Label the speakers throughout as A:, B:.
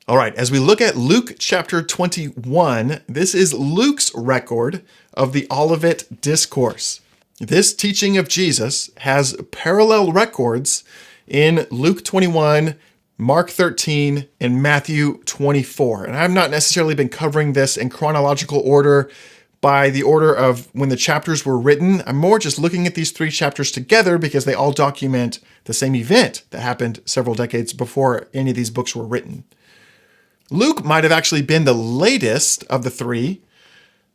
A: All right, as we look at Luke chapter 21, this is Luke's record of the Olivet Discourse. This teaching of Jesus has parallel records in Luke 21, Mark 13, and Matthew 24. And I've not necessarily been covering this in chronological order by the order of when the chapters were written. I'm more just looking at these three chapters together because they all document the same event that happened several decades before any of these books were written. Luke might have actually been the latest of the three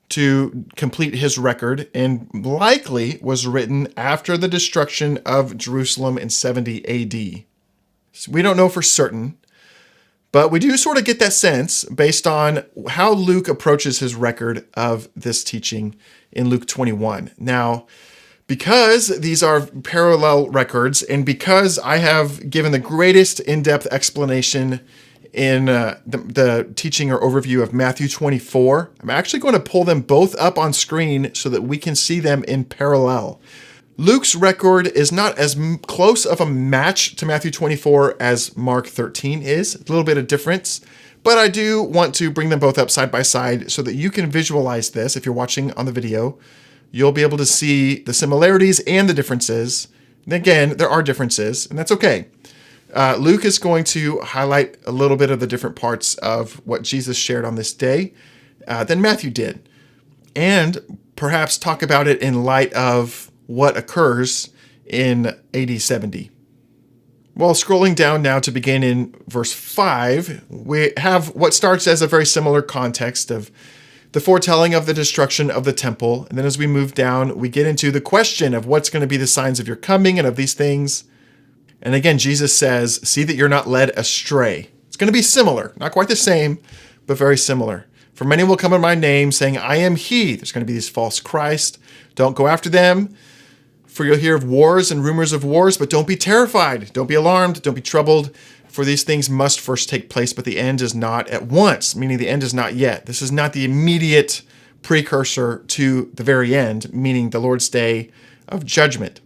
A: to complete his record and likely was written after the destruction of Jerusalem in 70 AD. So we don't know for certain, but we do sort of get that sense based on how Luke approaches his record of this teaching in Luke 21. Now, because these are parallel records and because I have given the greatest in-depth explanation in the teaching or overview of Matthew 24, I'm actually going to pull them both up on screen so that we can see them in parallel. Luke's record is not as close of a match to Matthew 24 as Mark 13 is. A little bit of difference, but I do want to bring them both up side by side so that you can visualize this. If you're watching on the video, you'll be able to see the similarities and the differences. And again, there are differences, and that's okay. Luke is going to highlight a little bit of the different parts of what Jesus shared on this day than Matthew did, and perhaps talk about it in light of what occurs in AD 70. Well, scrolling down now to begin in verse 5, we have what starts as a very similar context of the foretelling of the destruction of the temple. And then as we move down, we get into the question of what's going to be the signs of your coming and of these things. And again, Jesus says, see that you're not led astray. It's going to be similar, not quite the same, but very similar. For many will come in my name saying, I am he. There's going to be these false Christ. Don't go after them, for you'll hear of wars and rumors of wars, but don't be terrified. Don't be alarmed. Don't be troubled, for these things must first take place, but the end is not at once, meaning the end is not yet. This is not the immediate precursor to the very end, meaning the Lord's day of judgment.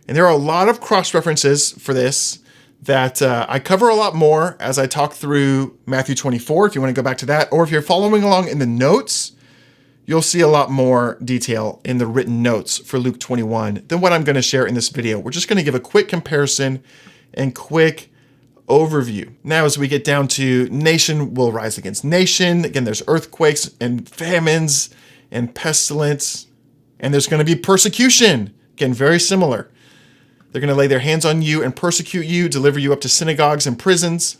A: And there are a lot of cross-references for this that I cover a lot more as I talk through Matthew 24, if you want to go back to that. Or if you're following along in the notes, you'll see a lot more detail in the written notes for Luke 21 than what I'm going to share in this video. We're just going to give a quick comparison and quick overview. Now, as we get down to nation will rise against nation, again, there's earthquakes and famines and pestilence, and there's going to be persecution. Again, very similar. They're going to lay their hands on you and persecute you, deliver you up to synagogues and prisons.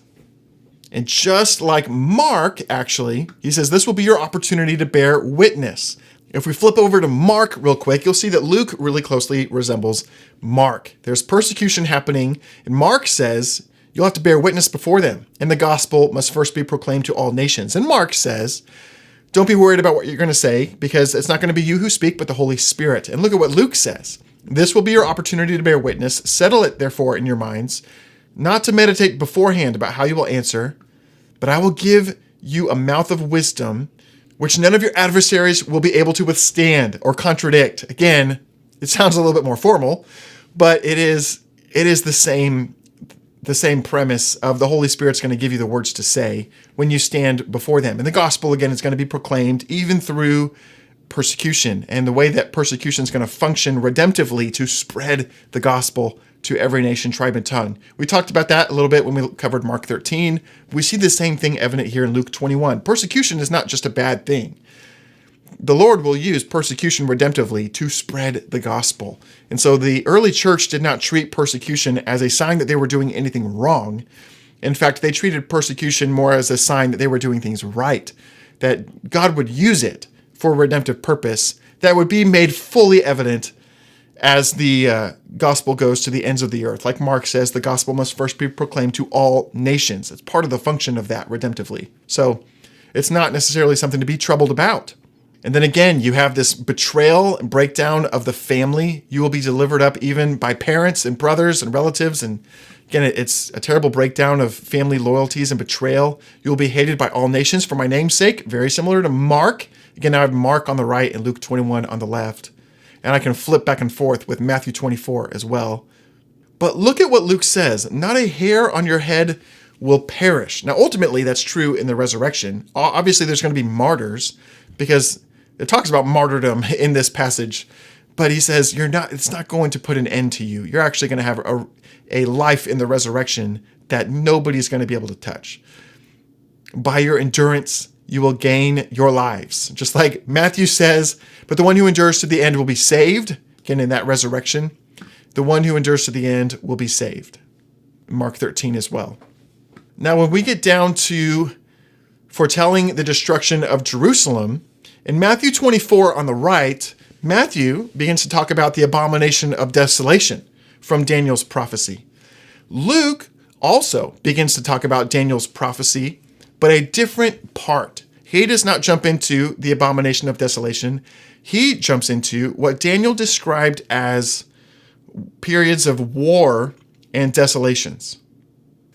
A: And just like Mark, actually, he says this will be your opportunity to bear witness. If we flip over to Mark real quick, you'll see that Luke really closely resembles Mark. There's persecution happening, and Mark says you'll have to bear witness before them, and the gospel must first be proclaimed to all nations. And Mark says, don't be worried about what you're going to say, because it's not going to be you who speak, but the Holy Spirit. And look at what Luke says. This will be your opportunity to bear witness. Settle it, therefore, in your minds, not to meditate beforehand about how you will answer, but I will give you a mouth of wisdom, which none of your adversaries will be able to withstand or contradict. Again, it sounds a little bit more formal, but it is the same premise of the Holy Spirit's going to give you the words to say when you stand before them. And the gospel, again, is going to be proclaimed even through persecution, and the way that persecution is going to function redemptively to spread the gospel to every nation, tribe, and tongue. We talked about that a little bit when we covered Mark 13. We see the same thing evident here in Luke 21. Persecution is not just a bad thing. The Lord will use persecution redemptively to spread the gospel. And so the early church did not treat persecution as a sign that they were doing anything wrong. In fact, they treated persecution more as a sign that they were doing things right, that God would use it for a redemptive purpose that would be made fully evident as the gospel goes to the ends of the earth. Like Mark says, the gospel must first be proclaimed to all nations. It's part of the function of that redemptively. So it's not necessarily something to be troubled about. And then again, you have this betrayal and breakdown of the family. You will be delivered up even by parents and brothers and relatives. And again, it's a terrible breakdown of family loyalties and betrayal. You will be hated by all nations for my name's sake. Very similar to Mark. Again, I have Mark on the right and Luke 21 on the left. And I can flip back and forth with Matthew 24 as well. But look at what Luke says. Not a hair on your head will perish. Now, ultimately, that's true in the resurrection. Obviously, there's going to be martyrs because it talks about martyrdom in this passage. But he says, it's not going to put an end to you. You're actually going to have a life in the resurrection that nobody's going to be able to touch. By your endurance, you will gain your lives. Just like Matthew says, but the one who endures to the end will be saved. Again, in that resurrection, the one who endures to the end will be saved. Mark 13 as well. Now, when we get down to foretelling the destruction of Jerusalem, in Matthew 24 on the right, Matthew begins to talk about the abomination of desolation from Daniel's prophecy. Luke also begins to talk about Daniel's prophecy, but a different part. He does not jump into the abomination of desolation. He jumps into what Daniel described as periods of war and desolations.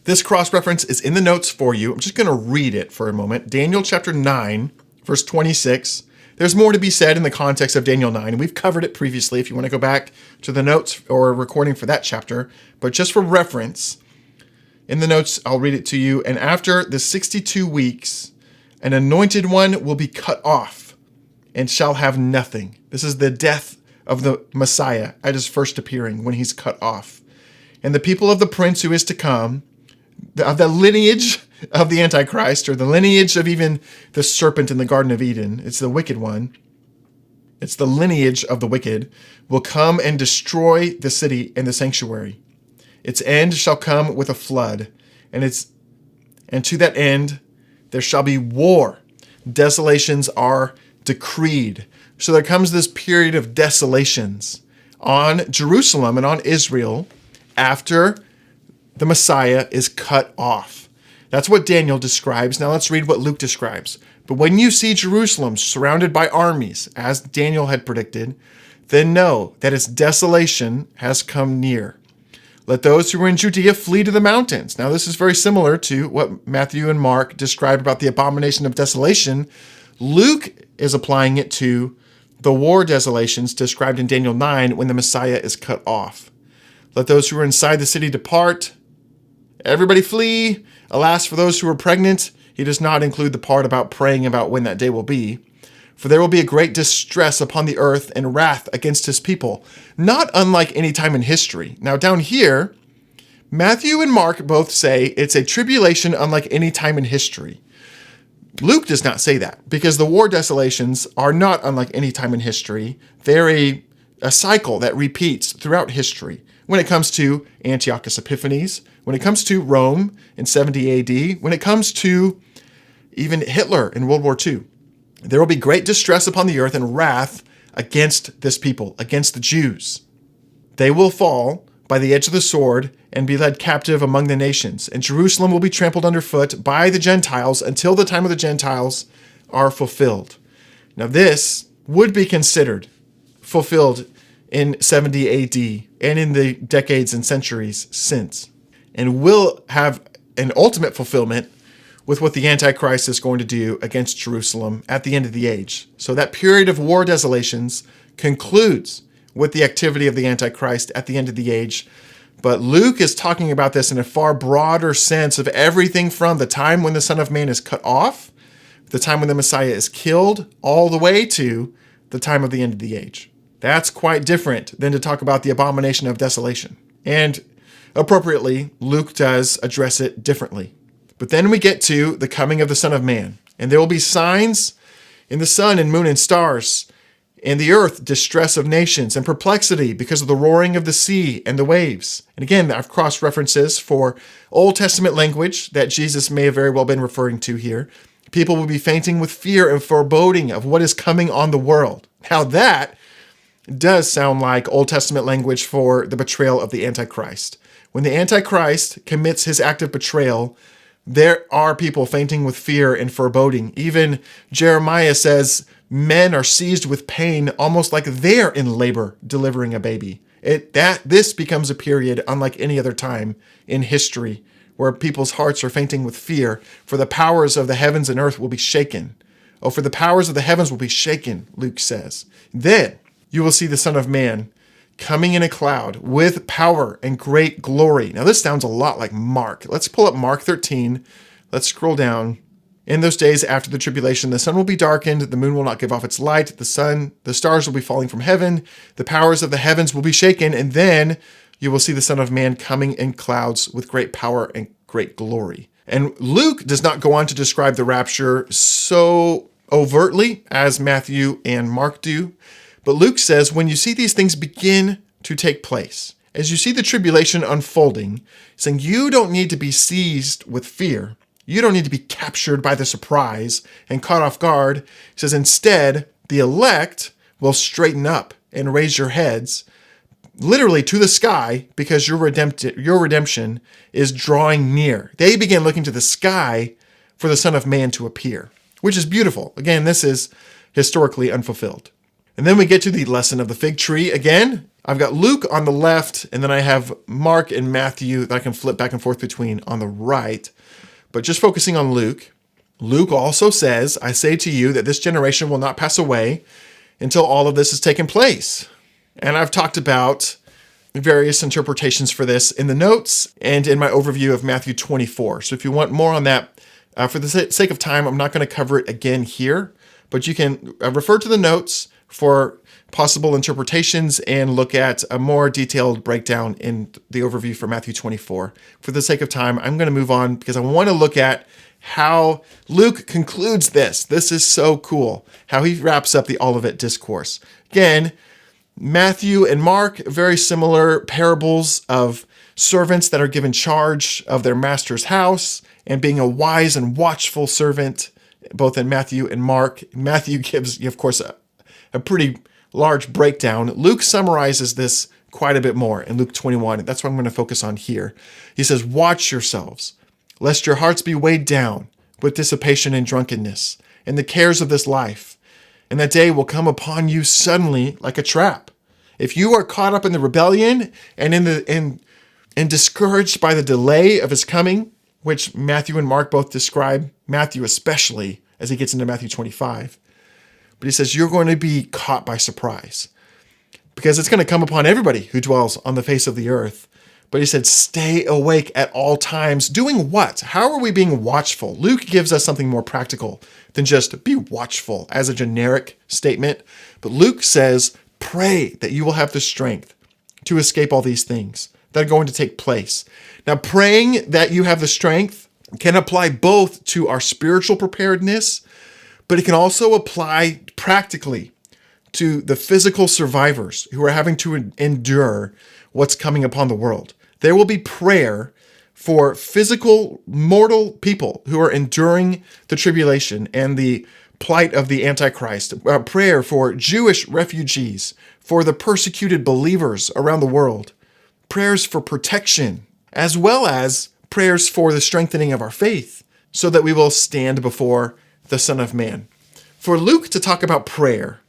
A: This cross-reference is in the notes for you. I'm just going to read it for a moment. Daniel chapter 9, verse 26. There's more to be said in the context of Daniel 9, and we've covered it previously if you want to go back to the notes or a recording for that chapter. But just for reference, in the notes, I'll read it to you. And after the 62 weeks, an anointed one will be cut off and shall have nothing. This is the death of the Messiah at his first appearing when he's cut off. And the people of the prince who is to come, of the lineage of the Antichrist, or the lineage of even the serpent in the Garden of Eden, it's the wicked one, it's the lineage of the wicked, will come and destroy the city and the sanctuary. Its end shall come with a flood, and to that end there shall be war. Desolations are decreed. So there comes this period of desolations on Jerusalem and on Israel after the Messiah is cut off. That's what Daniel describes. Now let's read what Luke describes. But when you see Jerusalem surrounded by armies, as Daniel had predicted, then know that its desolation has come near. Let those who are in Judea flee to the mountains. Now this is very similar to what Matthew and Mark described about the abomination of desolation. Luke is applying it to the war desolations described in Daniel 9 when the Messiah is cut off. Let those who are inside the city depart. Everybody flee. Alas, for those who are pregnant, he does not include the part about praying about when that day will be. For there will be a great distress upon the earth and wrath against his people, not unlike any time in history. Now down here, Matthew and Mark both say it's a tribulation unlike any time in history. Luke does not say that because the war desolations are not unlike any time in history. They're a cycle that repeats throughout history. When it comes to Antiochus Epiphanes, when it comes to Rome in 70 AD, when it comes to even Hitler in World War II, there will be great distress upon the earth and wrath against this people, against the Jews. They will fall by the edge of the sword and be led captive among the nations, and Jerusalem will be trampled underfoot by the Gentiles until the time of the Gentiles are fulfilled. Now this would be considered fulfilled in 70 AD and in the decades and centuries since, and will have an ultimate fulfillment with what the Antichrist is going to do against Jerusalem at the end of the age. So that period of war desolations concludes with the activity of the Antichrist at the end of the age. But Luke is talking about this in a far broader sense of everything from the time when the Son of Man is cut off, the time when the Messiah is killed, all the way to the time of the end of the age. That's quite different than to talk about the abomination of desolation. And appropriately, Luke does address it differently. But then we get to the coming of the Son of Man, and there will be signs in the sun and moon and stars, in the earth, distress of nations and perplexity because of the roaring of the sea and the waves. And again, I've crossed references for Old Testament language that Jesus may have very well been referring to here. People will be fainting with fear and foreboding of what is coming on the world. Now that does sound like Old Testament language for the betrayal of the Antichrist. When the Antichrist commits his act of betrayal, there are people fainting with fear and foreboding. Even Jeremiah says men are seized with pain almost like they're in labor delivering a baby. This becomes a period unlike any other time in history where people's hearts are fainting with fear, for the powers of the heavens and earth will be shaken. Oh, for the powers of the heavens will be shaken, Luke says. Then you will see the Son of Man coming in a cloud with power and great glory. Now, this sounds a lot like Mark. Let's pull up Mark 13. Let's scroll down. In those days after the tribulation, the sun will be darkened, the moon will not give off its light, the stars will be falling from heaven, the powers of the heavens will be shaken, and then you will see the Son of Man coming in clouds with great power and great glory. And Luke does not go on to describe the rapture so overtly as Matthew and Mark do, but Luke says when you see these things begin to take place, as you see the tribulation unfolding, saying you don't need to be seized with fear. You don't need to be captured by the surprise and caught off guard. He says, instead, the elect will straighten up and raise your heads literally to the sky because your redemption is drawing near. They begin looking to the sky for the Son of Man to appear, which is beautiful. Again, this is historically unfulfilled. And then we get to the lesson of the fig tree again. I've got Luke on the left, and then I have Mark and Matthew that I can flip back and forth between on the right. But just focusing on Luke, Luke also says, I say to you that this generation will not pass away until all of this has taken place. And I've talked about various interpretations for this in the notes and in my overview of Matthew 24. So if you want more on that, for the sake of time, I'm not going to cover it again here, but you can refer to the notes for possible interpretations and look at a more detailed breakdown in the overview for Matthew 24. For the sake of time, I'm going to move on because I want to look at how Luke concludes this. This is so cool, how he wraps up the Olivet Discourse. Again, Matthew and Mark, very similar parables of servants that are given charge of their master's house and being a wise and watchful servant, both in Matthew and Mark. Matthew gives, of course, a pretty large breakdown. Luke summarizes this quite a bit more in Luke 21. That's what I'm going to focus on here. He says, watch yourselves, lest your hearts be weighed down with dissipation and drunkenness and the cares of this life. And that day will come upon you suddenly like a trap. If you are caught up in the rebellion and discouraged by the delay of his coming, which Matthew and Mark both describe, Matthew especially, as he gets into Matthew 25. But he says, you're going to be caught by surprise because it's going to come upon everybody who dwells on the face of the earth. But he said, stay awake at all times. Doing what? How are we being watchful? Luke gives us something more practical than just be watchful as a generic statement. But Luke says, pray that you will have the strength to escape all these things that are going to take place. Now, praying that you have the strength can apply both to our spiritual preparedness, but it can also apply practically to the physical survivors who are having to endure what's coming upon the world. There will be prayer for physical, mortal people who are enduring the tribulation and the plight of the Antichrist. Prayer for Jewish refugees, for the persecuted believers around the world. Prayers for protection, as well as prayers for the strengthening of our faith, so that we will stand before the Son of Man. For Luke to talk about prayer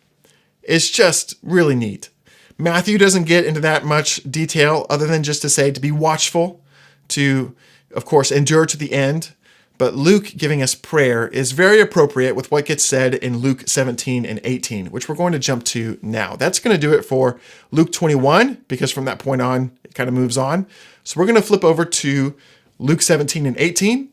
A: is just really neat. Matthew doesn't get into that much detail other than just to say to be watchful, to, of course, endure to the end. But Luke giving us prayer is very appropriate with what gets said in Luke 17 and 18, which we're going to jump to now. That's going to do it for Luke 21, because from that point on, it kind of moves on. So we're going to flip over to Luke 17 and 18.